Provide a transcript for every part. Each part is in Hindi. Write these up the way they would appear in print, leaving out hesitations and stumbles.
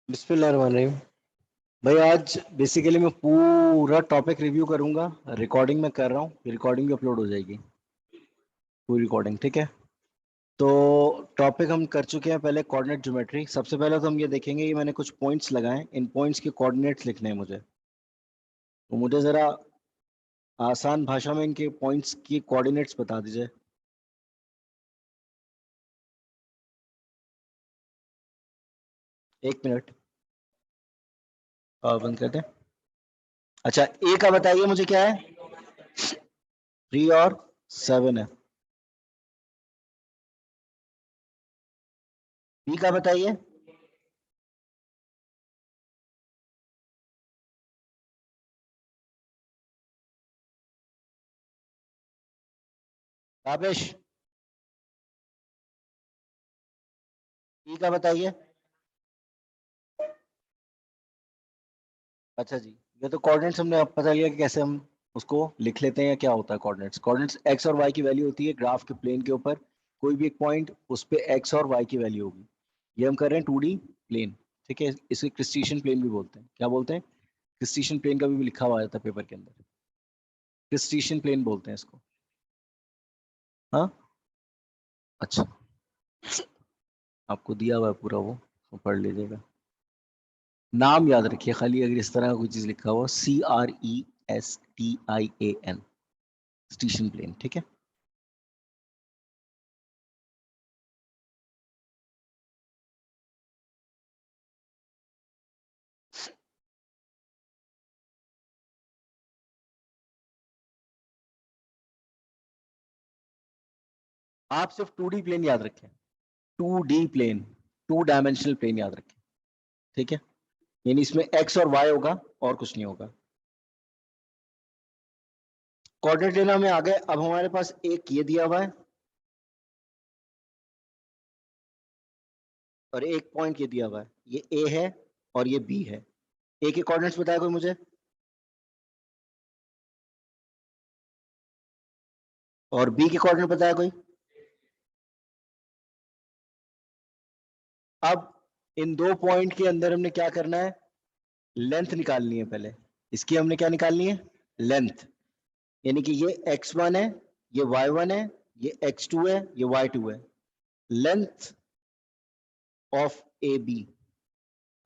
बिस्मिल्लाहिर्रहमानिर्रहीम। भाई आज बेसिकली मैं पूरा टॉपिक रिव्यू करूंगा। रिकॉर्डिंग में कर रहा हूँ, रिकॉर्डिंग भी अपलोड हो जाएगी पूरी रिकॉर्डिंग, ठीक है। तो टॉपिक हम कर चुके हैं पहले कोऑर्डिनेट ज्योमेट्री। सबसे पहले तो हम ये देखेंगे कि मैंने कुछ पॉइंट्स लगाए, इन पॉइंट्स के कोऑर्डिनेट्स लिखने हैं मुझे। तो मुझे ज़रा आसान भाषा में इनके पॉइंट्स की कोऑर्डिनेट्स बता दीजिए। एक मिनट, बंद करते हैं। अच्छा, ए का बताइए मुझे क्या है। 3 और 7 है। बी का बताइए। काबिश, ई का बताइए। अच्छा जी, ये तो कोऑर्डिनेट्स हमने अब पता लिया कि कैसे हम उसको लिख लेते हैं या क्या होता है कोऑर्डिनेट्स। कोऑर्डिनेट्स एक्स और वाई की वैल्यू होती है ग्राफ के प्लेन के ऊपर। कोई भी एक पॉइंट, उस पे एक्स और वाई की वैल्यू होगी। ये हम कर रहे हैं 2D प्लेन, ठीक है। इसे क्रिस्टीशियन प्लेन भी बोलते हैं। क्या बोलते हैं? क्रिस्टीशियन प्लेन का भी लिखा हुआ आता है पेपर के अंदर। क्रिस्टीशियन प्लेन बोलते हैं इसको। हाँ, अच्छा, आपको दिया हुआ है पूरा वो, तो पढ़ लीजिएगा। नाम याद रखिए खाली, अगर इस तरह का कोई चीज लिखा हुआ CRESTIAN, क्रिस्टीशियन प्लेन, ठीक है। आप सिर्फ 2D प्लेन याद रखें। 2D प्लेन, 2 डायमेंशनल प्लेन याद रखें, ठीक है। यानी इसमें एक्स और वाई होगा और कुछ नहीं होगा। कोऑर्डिनेट लेना में आ गए। अब हमारे पास एक ये दिया हुआ है और एक पॉइंट ये दिया हुआ है। ये ए है और ये बी है। ए के कोऑर्डिनेट्स बताया कोई मुझे, और बी के कोऑर्डिनेट बताया कोई। अब इन दो पॉइंट के अंदर हमने क्या करना है, लेंथ निकालनी है पहले। इसकी हमने क्या निकालनी है, लेंथ। यानी कि ये x1 है, ये y1 है, ये x2 है, ये y2 है। Length of A B,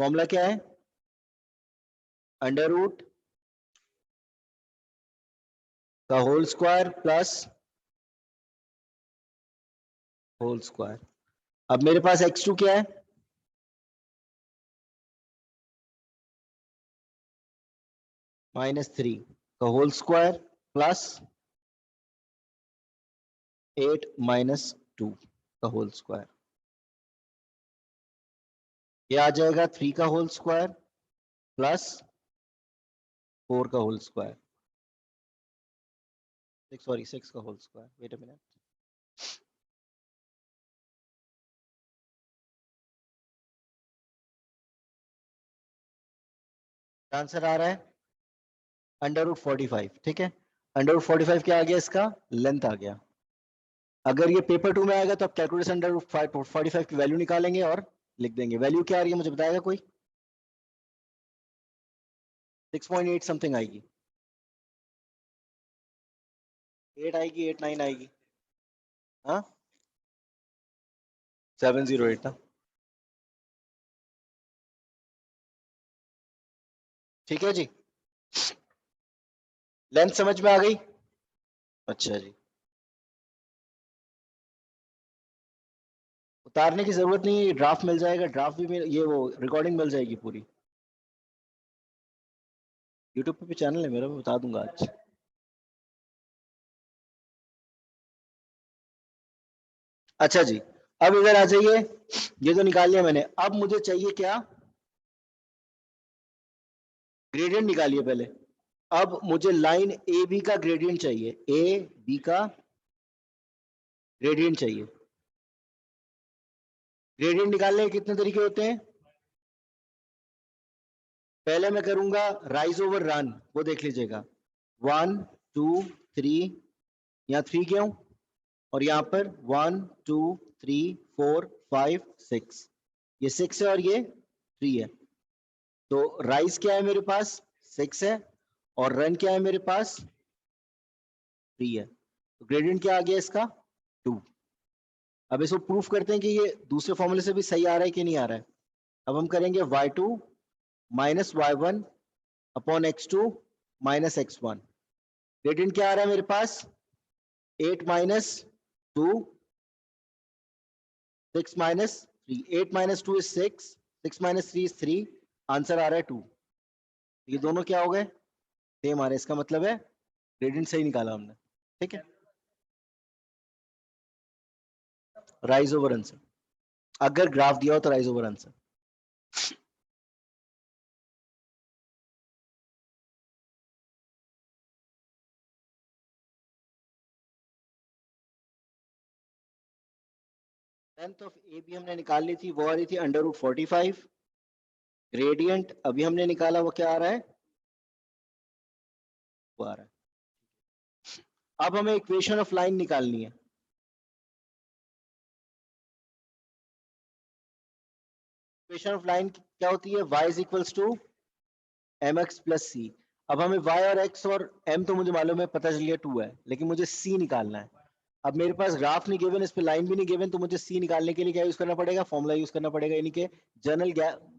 formula क्या है, अंडर रूट का whole square plus whole square. अब मेरे पास x2 क्या है, -3 का होल स्क्वायर प्लस 8 -2 का होल स्क्वायर। ये आ जाएगा 3 का होल स्क्वायर प्लस 4 का होल स्क्वायर, सॉरी 6 का whole square. Wait a minute, answer आ रहा है अंडर रूट 45, ठीक है। अंडर रूट 45 क्या आ गया, इसका लेंथ आ गया। अगर ये पेपर 2 में आएगा तो आप कैलकुलेशन अंडर रूट 45 की वैल्यू निकालेंगे और लिख देंगे। वैल्यू क्या आ रही है मुझे बताएगा कोई। 6.8 समथिंग आएगी, 8 आएगी, 8-9 आएगी। हाँ, 708 ना, ठीक है जी। लेंथ समझ में आ गई। अच्छा जी, उतारने की जरूरत नहीं है, ड्राफ्ट मिल जाएगा। ड्राफ्ट भी ये वो रिकॉर्डिंग मिल जाएगी पूरी। यूट्यूब पे भी चैनल है मेरा, मैं बता दूंगा आज। अच्छा जी, अब इधर आ जाइए। ये तो निकाल लिया मैंने। अब मुझे चाहिए क्या, ग्रेडियंट निकालिए पहले। अब मुझे लाइन ए बी का ग्रेडियंट चाहिए, ए बी का ग्रेडियंट चाहिए। ग्रेडियंट निकालने के कितने तरीके होते हैं। पहले मैं करूंगा राइज ओवर रन, वो देख लीजिएगा। 1 2 3, यहाँ 3 क्यों, और यहाँ पर 1 2 3 4 5 6, ये 6 है और ये 3 है। तो राइज क्या है मेरे पास 6 है और रन क्या है मेरे पास 3 है, तो ग्रेडियंट क्या आ गया इसका 2। अब इसको प्रूफ करते हैं कि ये दूसरे फॉर्मूले से भी सही आ रहा है कि नहीं आ रहा है। अब हम करेंगे y2 minus y1 upon x2 minus x1। Gradient क्या आ रहा है मेरे पास 8 minus 2 6 minus 3, 8 minus 2 is 6, 6 minus 3 is 3, answer आ रहा है 2। ये दोनों क्या हो गए सेम आ रहे हैं, इसका मतलब है ग्रेडियंट सही निकाला हमने। ठीक है, राइज ओवर आंसर, अगर ग्राफ दिया हो तो rise over answer. Length of A B हमने निकाल ली थी, वो आ रही थी √45। ग्रेडियंट अभी हमने निकाला, वो क्या आ रहा है, वो आ रहा है। अब हमें इक्वेशन ऑफ लाइन निकालनी है। इक्वेशन ऑफ लाइन क्या होती है, y is equals to m x plus c. अब हमें y और x और m तो मुझे मालूम है, पता चल गया 2 है, लेकिन मुझे c निकालना है। अब मेरे पास ग्राफ नहीं गिवन, इस पे लाइन भी नहीं गिवन, तो मुझे c निकालने के लिए क्या यूज करना पड़ेगा, फॉर्मूला यूज करना पड़ेगा, यानी कि जनरल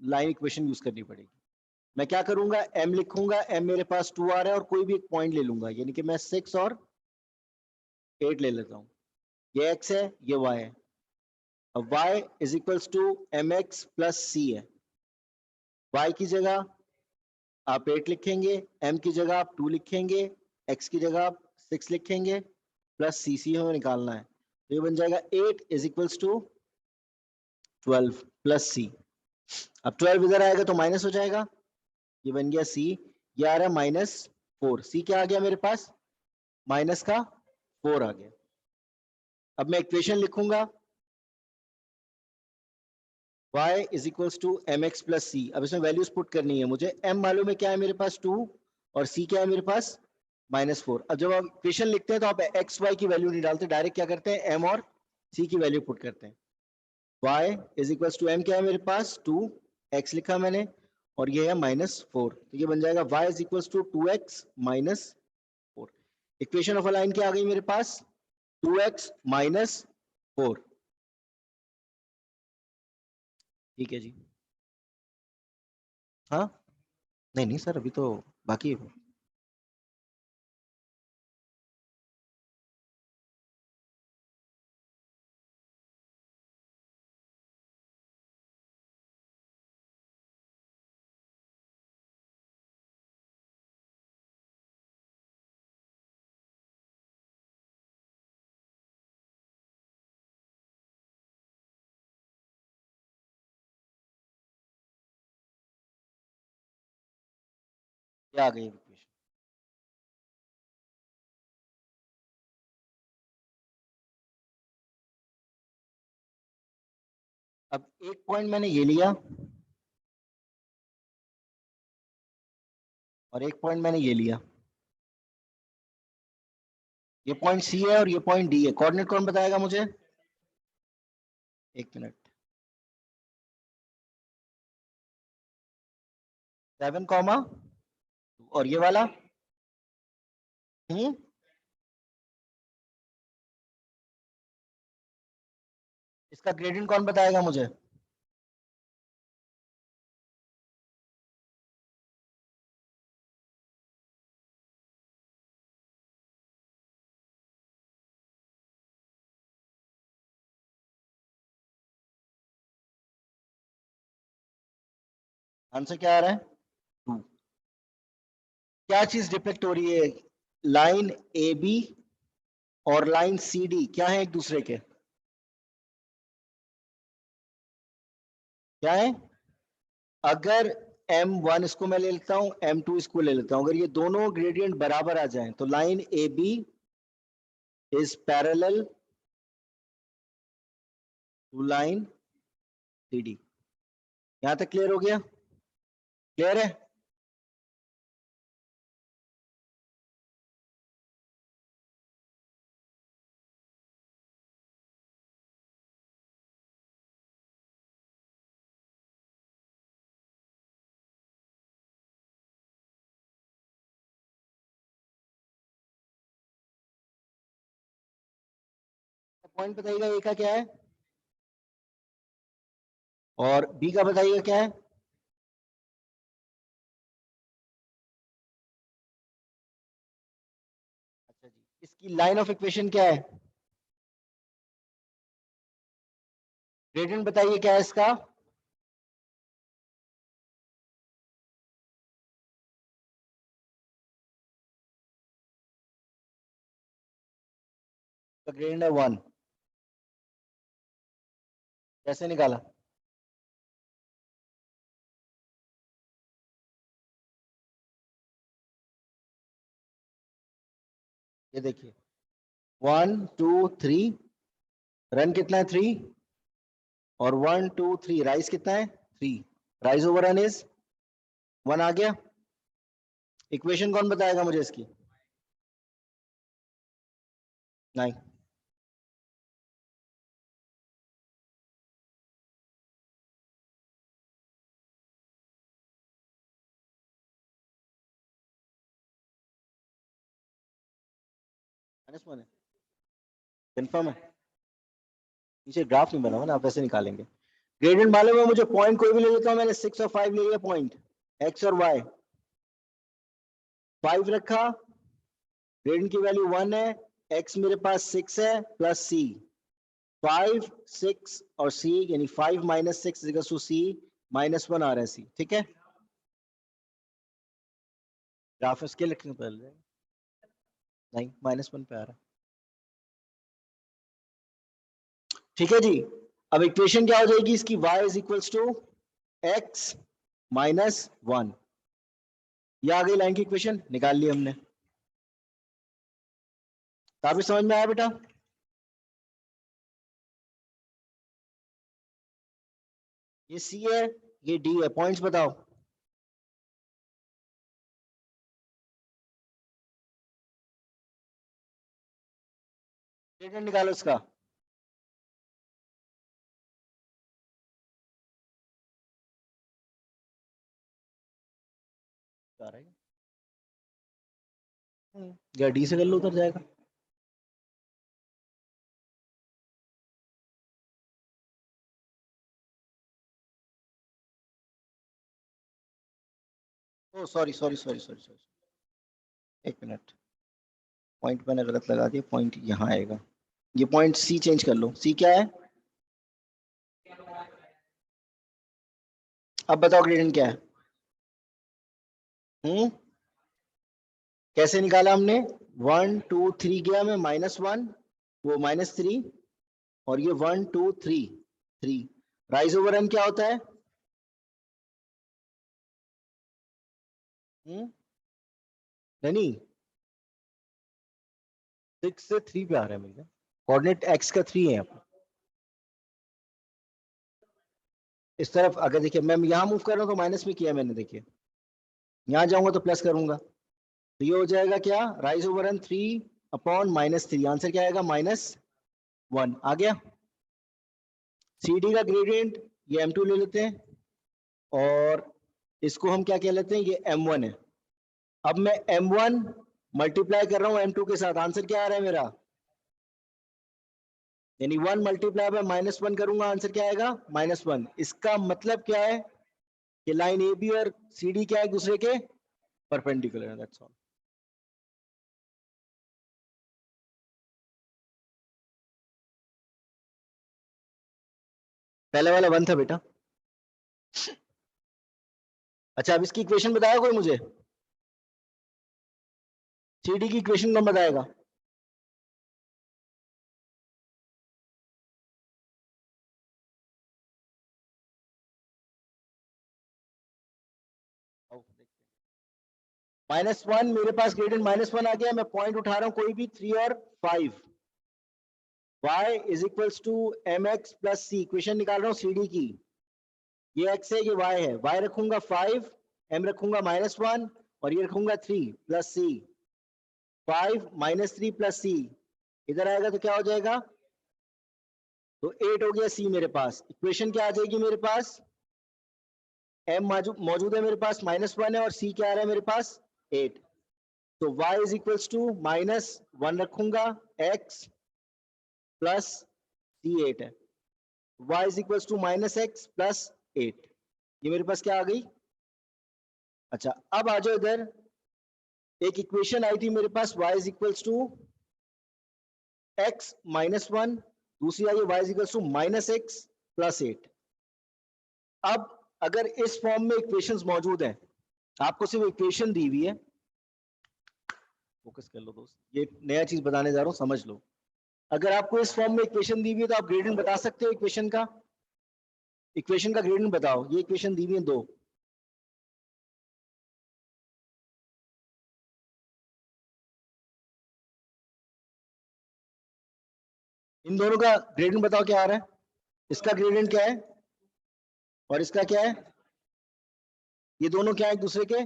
लाइन इक्वेशन यूज करनी पड़ेगी। मैं क्या करूंगा, m लिखूंगा, m मेरे पास 2 आ रहा है और कोई भी एक पॉइंट ले लूंगा, यानी कि मैं 6 और 8 ले लेता हूं। ये x है, ये y है। अब y is equals to m x plus c है। y की जगह आप 8 लिखेंगे, m की जगह आप 2 लिखेंगे, x की जगह आप 6 लिखेंगे, प्लस सी सी हमें निकालना है, तो ये बन जाएगा 8 is equals to 12 plus c. अब 12 इधर आएगा तो माइनस हो जाएगा, ये बन गया सी। ये आ रहा है -4, सी क्या आ गया मेरे पास, माइनस का 4 आ गया। अब मैं इक्वेशन लिखूंगा y is equals to m x plus c. अब इसमें वैल्यूज पुट करनी है मुझे, m मालूम है क्या है मेरे पास 2 और c क्या है मेरे पास -4। अब जब आप इक्वेशन लिखते हैं तो आप एक्स वाई की वैल्यू नहीं डालते, डायरेक्ट क्या करते हैं m और c की वैल्यू पुट करते हैं। y is equals to m क्या है मेरे पास 2, x लिखा मैंने, और ये है -4, तो ये बन जाएगा y is equals to 2x -4। Equation of a line क्या आ गई मेरे पास 2x -4। ठीक है जी। हाँ, नहीं नहीं सर, अभी तो बाकी है। क्या आ गई इक्वेशन, अब एक पॉइंट मैंने ये लिया और एक पॉइंट मैंने ये लिया, ये पॉइंट सी है और ये पॉइंट डी है। कोऑर्डिनेट कौन बताएगा मुझे, एक मिनट। 7, और ये वाला हम्म इसका ग्रेडियंट कौन बताएगा मुझे, आंसर क्या आ रहा है 2। क्या चीज डिफेक्ट हो रही है, लाइन ए बी और लाइन सी डी क्या है एक दूसरे के, क्या है, अगर m1 इसको मैं ले लेता हूं, m2 इसको ले लेता हूं, अगर ये दोनों ग्रेडियंट बराबर आ जाएं तो line A B is parallel to line C D. यहां तक क्लियर हो गया, क्लियर है। पॉइंट बताइएगा ए का क्या है और बी का बताइएगा क्या है। अच्छा जी, इसकी लाइन ऑफ इक्वेशन क्या है, ग्रेडियंट बताइए क्या है इसका। तो ग्रेडियंट है 1। कैसे निकाला, ये देखिए 1 2 3, रन कितना है 3, और 1 2 3 राइज कितना है 3, राइज ओवर रन इज 1 आ गया। इक्वेशन कौन बताएगा मुझे इसकी, नहीं -1 है, कंफर्म है। नीचे ग्राफ नहीं बना हुआ ना, आप वैसे निकालेंगे। ग्रेडियंट मालूम है मुझे, पॉइंट कोई भी ले लेता हूं, मैंने 6 और 5 ले लिया पॉइंट, एक्स और वाई। 5 रखा, ग्रेडियंट की वैल्यू 1 है, एक्स मेरे पास 6 है प्लस सी, 5 6 और सी, यानी 5 माइनस 6 इक्वल्स टू सी, -1 आ रहा है सी, ठीक है। ग्राफ इसके लिखने पहले, नहीं -1 पे आ रहा है, ठीक है जी। अब इक्वेशन क्या हो जाएगी इसकी, y is equals to x -1, ये आ गई लाइन की इक्वेशन, निकाल ली हमने। काफी समझ में आया बेटा। ये सी है, ये डी है, पॉइंट्स बताओ। ग्रेडियंट निकालो इसका, या डी से कर लो, उतर जाएगा। Oh sorry sorry sorry sorry sorry, एक मिनट, पॉइंट मैंने गलत लगा दिया, पॉइंट यहाँ आएगा, ये पॉइंट सी चेंज कर लो, सी क्या है। अब बताओ ग्रेडियंट क्या है। कैसे निकाला हमने, 1 2 3 गया मैं -1, वो -3, और ये 1 2 3 3, राइज ओवर रन क्या होता है। नहीं 6 से 3 पे आ रहा है मेरे, कोऑर्डिनेट एक्स का 3 है यहाँ पे। इस तरफ अगर देखिए मैं यहाँ मूव कर रहा हूँ तो माइनस में किया मैंने, देखिए यहाँ जाऊंगा तो प्लस करूंगा, तो ये हो जाएगा क्या, राइज ओवर रन 3/-3, आंसर क्या आएगा -1 आ गया। सी डी का ग्रेडियंट ये m2 ले लेते हैं, और इसको हम क्या कह लेते हैं, ये m1 है। अब मैं m1 मल्टीप्लाई कर रहा हूँ m2 के साथ, आंसर क्या आ रहा है मेरा, यानी 1 मल्टीप्लाई बाय -1 करूंगा, आंसर क्या आएगा -1। इसका मतलब क्या है कि लाइन ए बी और सी डी क्या है, एक दूसरे के परपेंडिकुलर है, दैट्स ऑल। पहले वाला 1 था बेटा। अच्छा अब इसकी इक्वेशन बताया कोई मुझे, सी डी की इक्वेशन कौन बताएगा। -1 मेरे पास ग्रेडियंट -1 आ गया, मैं पॉइंट उठा रहा हूं कोई भी 3 और 5, y is equals to mx plus C, equation निकाल रहा हूँ सी डी की, ये x है ये y है, y रखूंगा 5, m रखूंगा -1, और ये रखूंगा 3 प्लस सी, 5 -3 प्लस सी, इधर आएगा तो क्या हो जाएगा, तो 8 हो गया सी मेरे पास। इक्वेशन क्या आ जाएगी मेरे पास, m मौजूद है मेरे पास -1 है, और c क्या आ रहा है मेरे पास 8, तो y इज इक्वल्स टू -1 रखूंगा, x प्लस सी 8 है, y is equal to minus x plus 8, ये मेरे पास क्या आ गई। अच्छा अब आ जाओ इधर, एक इक्वेशन आई थी मेरे पास y is equal to x minus 1, दूसरी आई y is equal to minus x plus 8। अब अगर इस फॉर्म में इक्वेशंस मौजूद हैं, आपको सिर्फ इक्वेशन दी हुई है, फोकस कर लो दोस्त, ये नया चीज बताने जा रहा हूं, समझ लो। अगर आपको इस फॉर्म में इक्वेशन दी हुई है तो आप ग्रेडियंट बता सकते हो इक्वेशन का, इक्वेशन का ग्रेडियंट बताओ। ये इक्वेशन दी हुई है दो, इन दोनों का ग्रेडियंट बताओ क्या आ रहा है। इसका ग्रेडियंट क्या है और इसका क्या है, ये दोनों क्या है एक दूसरे के।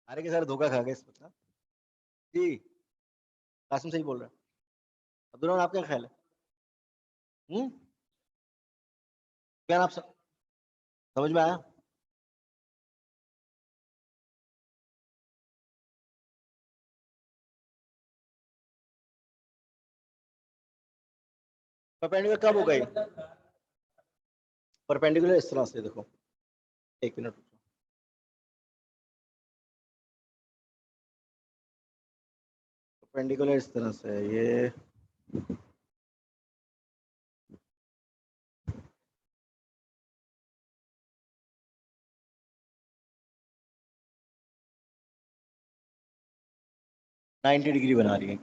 सारे के सारे धोखा खा गए इस पता जी। कासिम सही बोल रहा है, अब्दुल रहमान आपका क्या ख्याल है? क्या आप समझ में आया? परपेंडिकुलर कब हो गए? परपेंडिकुलर इस तरह से देखो, एक मिनट, परपेंडिकुलर इस तरह से ये, नाइन्टी डिग्री बना रही है,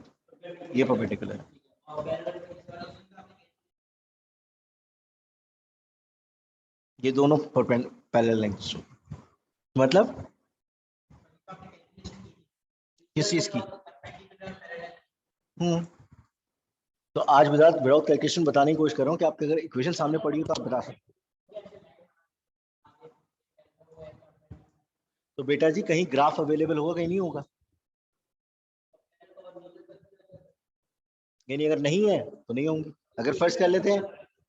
ये परपेंडिकुलर है, ये दोनों पैरेलल लेंथ, मतलब किस चीज की। तो आज विदाउट कैलकुलेशन बताने की कोशिश कर रहा हूँ कि आपके अगर इक्वेशन सामने पड़ी हो तो आप बता सकते हो। तो बेटा जी कहीं ग्राफ अवेलेबल होगा, कहीं नहीं होगा, यानी अगर नहीं है तो नहीं होंगे। अगर फर्स्ट कर लेते हैं,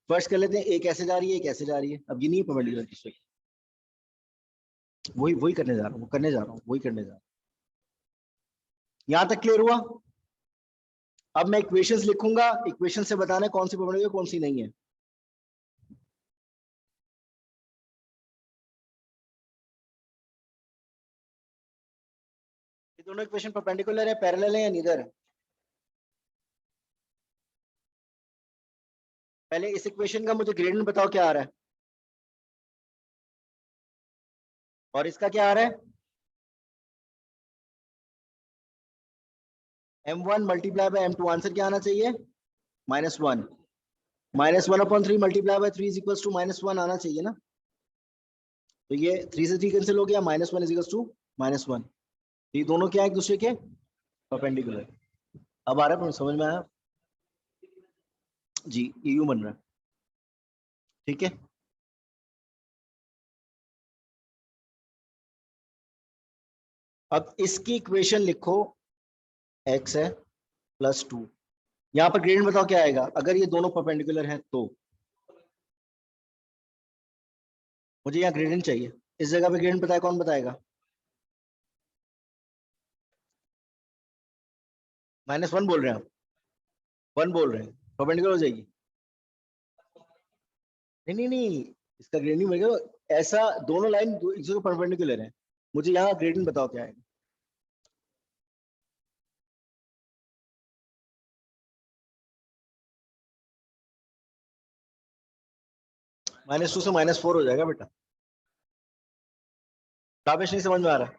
फर्स्ट कर लेते हैं, एक ऐसे जा रही है एक ऐसे जा रही है, अब ये नहीं परपेंडिकुलर किससे, वही वही करने जा रहा हूँ, करने जा रहा हूँ, वही करने जा रहा हूँ। यहां तक क्लियर हुआ? अब मैं इक्वेशंस लिखूंगा, इक्वेशन से बताना है कौन सी परपेंडिकुलर कौन सी नहीं है। ये दोनों इक्वेशन परपेंडिकुलर है, पैरेलल है या नीदर है? पहले इस इक्वेशन का मुझे ग्रेडियंट बताओ क्या आ रहा है, और इसका क्या आ रहा है। m1 multiply by m2, answer क्या आना चाहिए, -1, -1/3 multiply by 3 is equal to -1 आना चाहिए ना। तो ये 3 से 3 कैंसिल हो गया, -1 इज इक्वल टू -1, ये दोनों क्या है एक दूसरे के परपेंडिकुलर। अब आ रहा है समझ में आया? जी ये यूं बन रहा है, ठीक है। अब इसकी इक्वेशन लिखो, x है +2, यहाँ पर ग्रेडियंट बताओ क्या आएगा अगर ये दोनों परपेंडिकुलर हैं तो। मुझे यहाँ ग्रेडियंट चाहिए, इस जगह पे ग्रेडियंट बताया, कौन बताएगा? -1 बोल रहे हैं आप, 1 बोल रहे हैं, परपेंडिकुलर हो जाएगी। नहीं नहीं नहीं, इसका ग्रेडियंट मिलेगा, ऐसा दोनों लाइन एक दूसरे को परपेंडिकुलर है। मुझे यहाँ ग्रेडियंट बताओ क्या है। -2 से -4 हो जाएगा बेटा, काबिश नहीं समझ में आ रहा,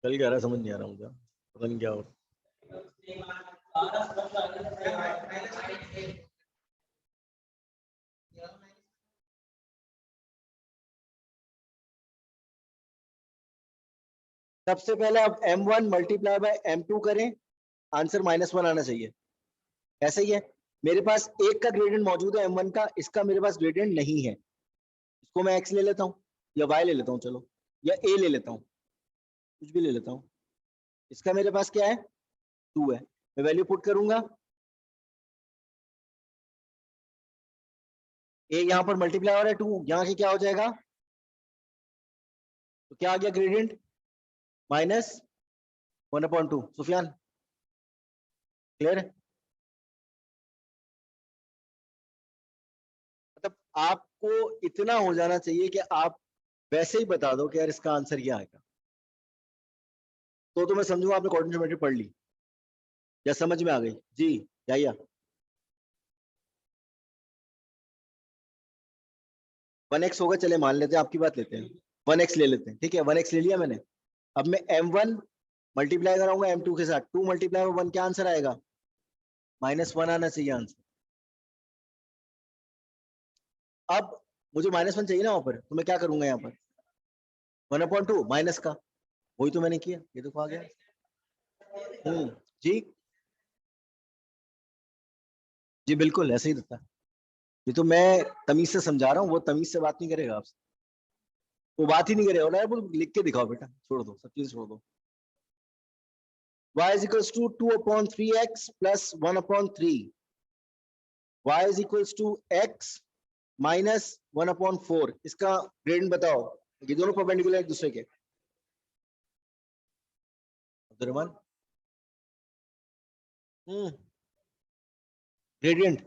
चल क्या रहा है समझ नहीं आ रहा मुझे, पता नहीं क्या हो रहा। सबसे पहले आप m1 मल्टीप्लाई बाय m2 करें, आंसर -1 आना चाहिए, ऐसा ही है। मेरे पास एक का ग्रेडियंट मौजूद है m1 का, इसका मेरे पास ग्रेडियंट नहीं है, इसको मैं x ले लेता हूँ या y ले लेता हूँ, चलो या a ले लेता हूँ, कुछ भी ले लेता हूँ। इसका मेरे पास क्या है, 2 है, मैं वैल्यू पुट करूंगा, a यहाँ पर मल्टीप्लाई हो रहा है 2, यहाँ से क्या हो जाएगा तो क्या आ गया ग्रेडियंट? -1/2। सुफियान क्लियर है? मतलब आपको इतना हो जाना चाहिए कि आप वैसे ही बता दो कि यार इसका आंसर क्या आएगा, तो मैं समझूंगा आपने कोऑर्डिनेट ज्योमेट्री पढ़ ली या समझ में आ गई। जी या 1x होगा, चले मान लेते हैं, आपकी बात लेते हैं, 1x ले लेते हैं, ठीक है 1x ले लिया मैंने। अब मैं m1 मल्टीप्लाई कराऊंगा m2 के साथ, 2 मल्टीप्लाई में 1 क्या आंसर आएगा? -1 आना चाहिए आंसर। अब मुझे -1 चाहिए ना वहां पर, तो मैं क्या करूंगा यहाँ पर? 1/2 माइनस का, वही तो मैंने किया, ये देखो आ गया। जी जी बिल्कुल ऐसे ही देता है। ये तो मैं तमीज से समझा रहा हूँ, वो तमीज से बात नहीं करेगा आपसे, वो बात ही नहीं करेगा ना, वो लिख के दिखाओ बेटा, छोड़ दो सब चीज छोड़ दो। y is equals to 2/3x plus 1/3, y is equals to x minus 1/4। इसका ग्रेडियंट बताओ, ये दोनों परपेंडिकुलर एक दूसरे के। अब्दुलरहमान ग्रेडियंट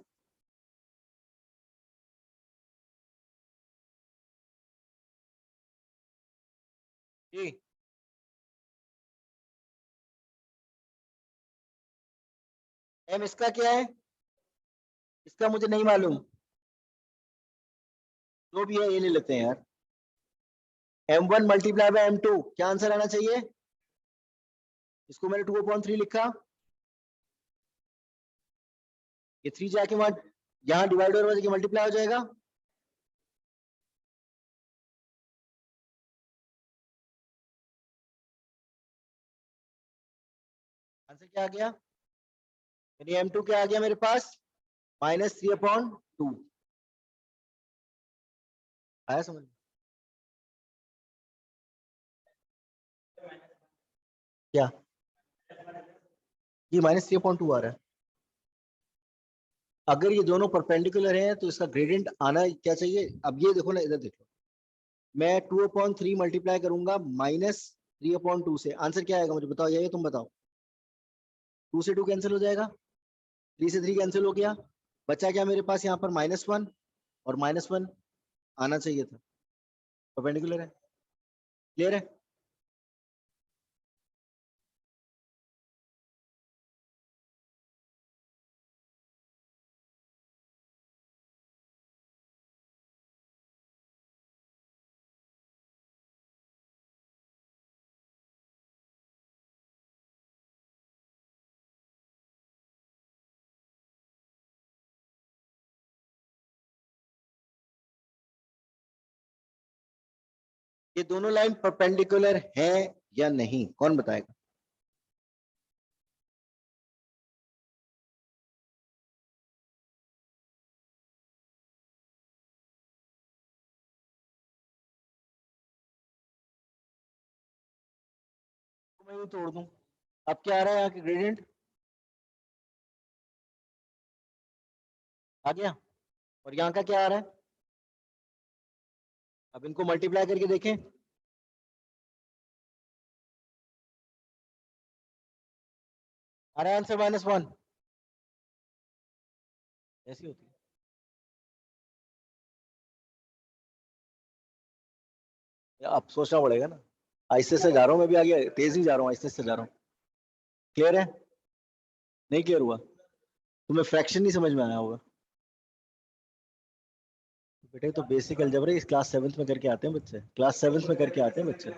जी, एम इसका क्या है? इसका मुझे नहीं मालूम, जो भी है ये ले लेते हैं यार। m1 मल्टीप्लाई बाय m2 क्या आंसर आना चाहिए? इसको मैंने 2/3 लिखा, ये 3 जाके वहां यहाँ डिवाइडर हो जाएगा, मल्टीप्लाई हो जाएगा। आंसर क्या आ गया? यानी m2 क्या आ गया मेरे पास? -3/2। आया समझ? क्या ये -3/2 आ रहा है? अगर ये दोनों परपेंडिकुलर हैं तो इसका ग्रेडियंट आना क्या चाहिए? अब ये देखो ना, इधर देखो, मैं 2/3 मल्टीप्लाई करूंगा -3/2 से, आंसर क्या आएगा मुझे बताओ, ये तुम बताओ। 2 से 2 कैंसिल हो जाएगा, 3 से 3 कैंसिल हो गया, बचा क्या मेरे पास यहाँ पर? -1, और -1 आना चाहिए था, परपेंडिकुलर है। क्लियर है? ये दोनों लाइन परपेंडिकुलर है या नहीं, कौन बताएगा? तो मैं ये तोड़ दूं। अब क्या आ रहा है यहाँ के ग्रेडियंट? आ गया। और यहाँ का क्या आ रहा है? अब इनको मल्टीप्लाई करके देखें, आ रहा है आंसर -1। ऐसी होती है। अब सोचना पड़ेगा ना, आहिस्ते से जा रहा हूँ मैं भी, आगे तेज ही जा रहा हूँ, आहिस्ते से जा रहा हूँ। क्लियर है? नहीं क्लियर हुआ? तुम्हें फ्रैक्शन नहीं समझ में आया होगा बेटे, तो बेसिक अलजेब्रा इस क्लास 7th में करके आते हैं बच्चे, क्लास 7th में करके आते हैं बच्चे।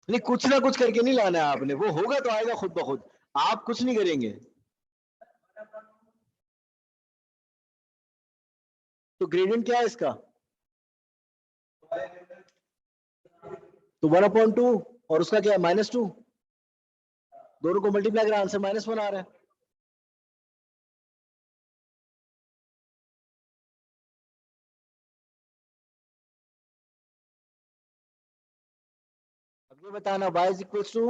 नहीं, कुछ ना कुछ करके नहीं लाना है आपने, वो होगा तो आएगा खुद ब खुद, आप कुछ नहीं करेंगे। तो ग्रेडियंट क्या है इसका? तो 1/2, और उसका क्या है? -2। दोनों को मल्टीप्लाई करा, आंसर -1 आ रहा है। अब ये बताना y इज इक्वल टू,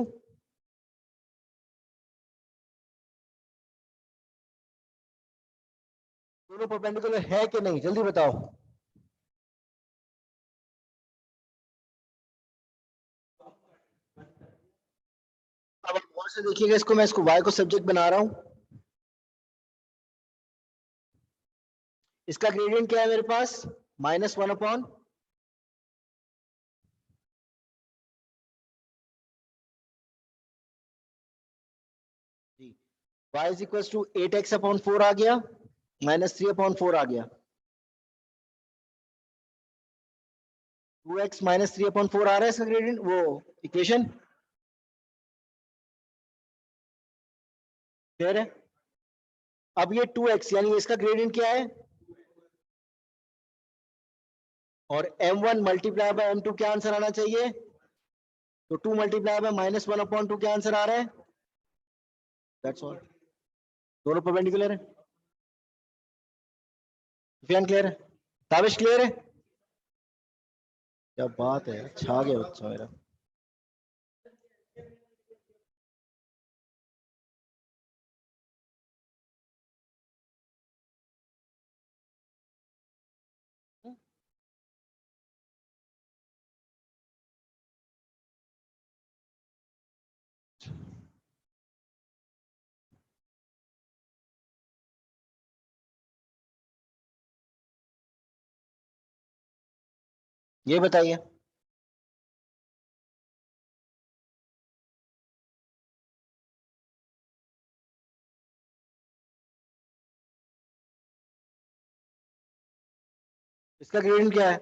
दोनों परपेंडिकुलर है कि नहीं, जल्दी बताओ। से देखिएगा इसको, मैं इसको y को सब्जेक्ट बना रहा हूं। इसका ग्रेडियंट क्या है मेरे पास, -1 upon y is equal to 8x upon 4 आ गया, -3 अपॉन 4 आ गया, 2x -3 अपॉन 4 आ रहा है इसका ग्रेडियंट, वो इक्वेशन क्लियर है। अब ये 2x यानी इसका ग्रेडियंट क्या है, और m1 मल्टीप्लाई बाय m2 क्या आंसर आना चाहिए, तो 2 मल्टीप्लाई बाय -1 अपॉन 2 क्या आंसर आ रहा है, दैट्स ऑल। दोनों परपेंडिकुलर है, क्लियर है, ताबिश क्लियर है, क्या बात है, छा गया बच्चा मेरा। ये बताइए, इसका ग्रेडियंट क्या है,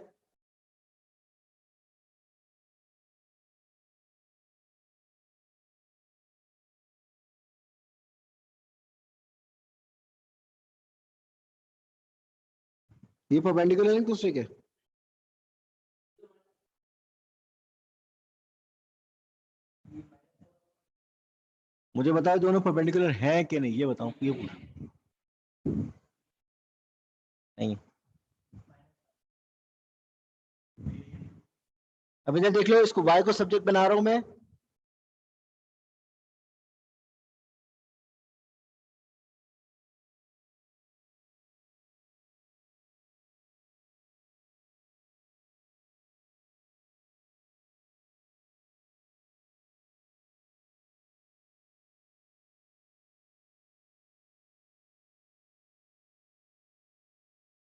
ये परपेंडिकुलर है एक दूसरे के, मुझे बताओ दोनों परपेंडिकुलर हैं कि नहीं, ये बताओ, ये पूछो। नहीं, अब इधर देख लो, इसको y को सब्जेक्ट बना रहा हूं मैं,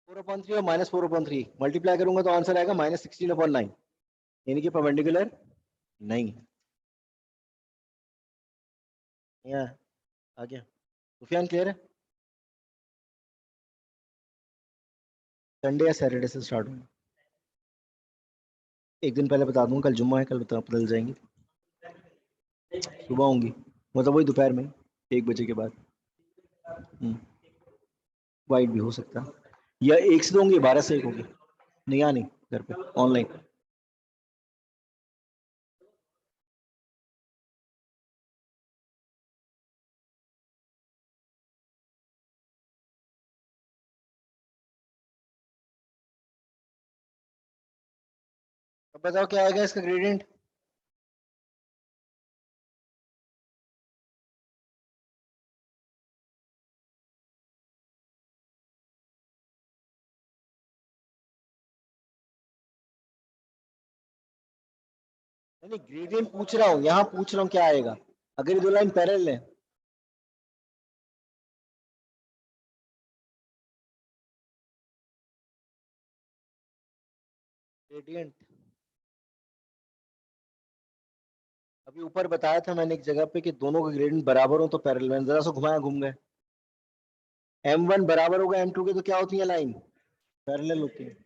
-4/3 और -4/3 मल्टीप्लाई करूंगा तो आंसर आएगा -16/9, यानी कि परपेंडिकुलर नहीं है। यहाँ आ गया, सुफियान क्लियर है, संडे या सैटरडे से स्टार्ट होंगे, एक दिन पहले बता दूंगा, कल जुम्मा है, कल बदल जाएंगे, सुबह होंगी, मतलब वही दोपहर में 1 बजे के बाद। वाइट भी हो सकता है, या 1 से 2 होंगे, 12 से 1 होंगे, नहीं आ नहीं घर पे ऑनलाइन। अब बताओ क्या आएगा इसका ग्रेडियंट, नहीं ग्रेडियंट पूछ रहा हूँ, यहाँ पूछ रहा हूँ क्या आएगा, अगर ये दो लाइन पैरेलल है, ग्रेडियंट अभी ऊपर बताया था मैंने एक जगह पे कि दोनों का ग्रेडियंट बराबर हो तो पैरेलल, मैंने जरा सा घुमाया, घूम गए, m1 बराबर होगा m2 के तो क्या होती है लाइन, पैरेलल होती है।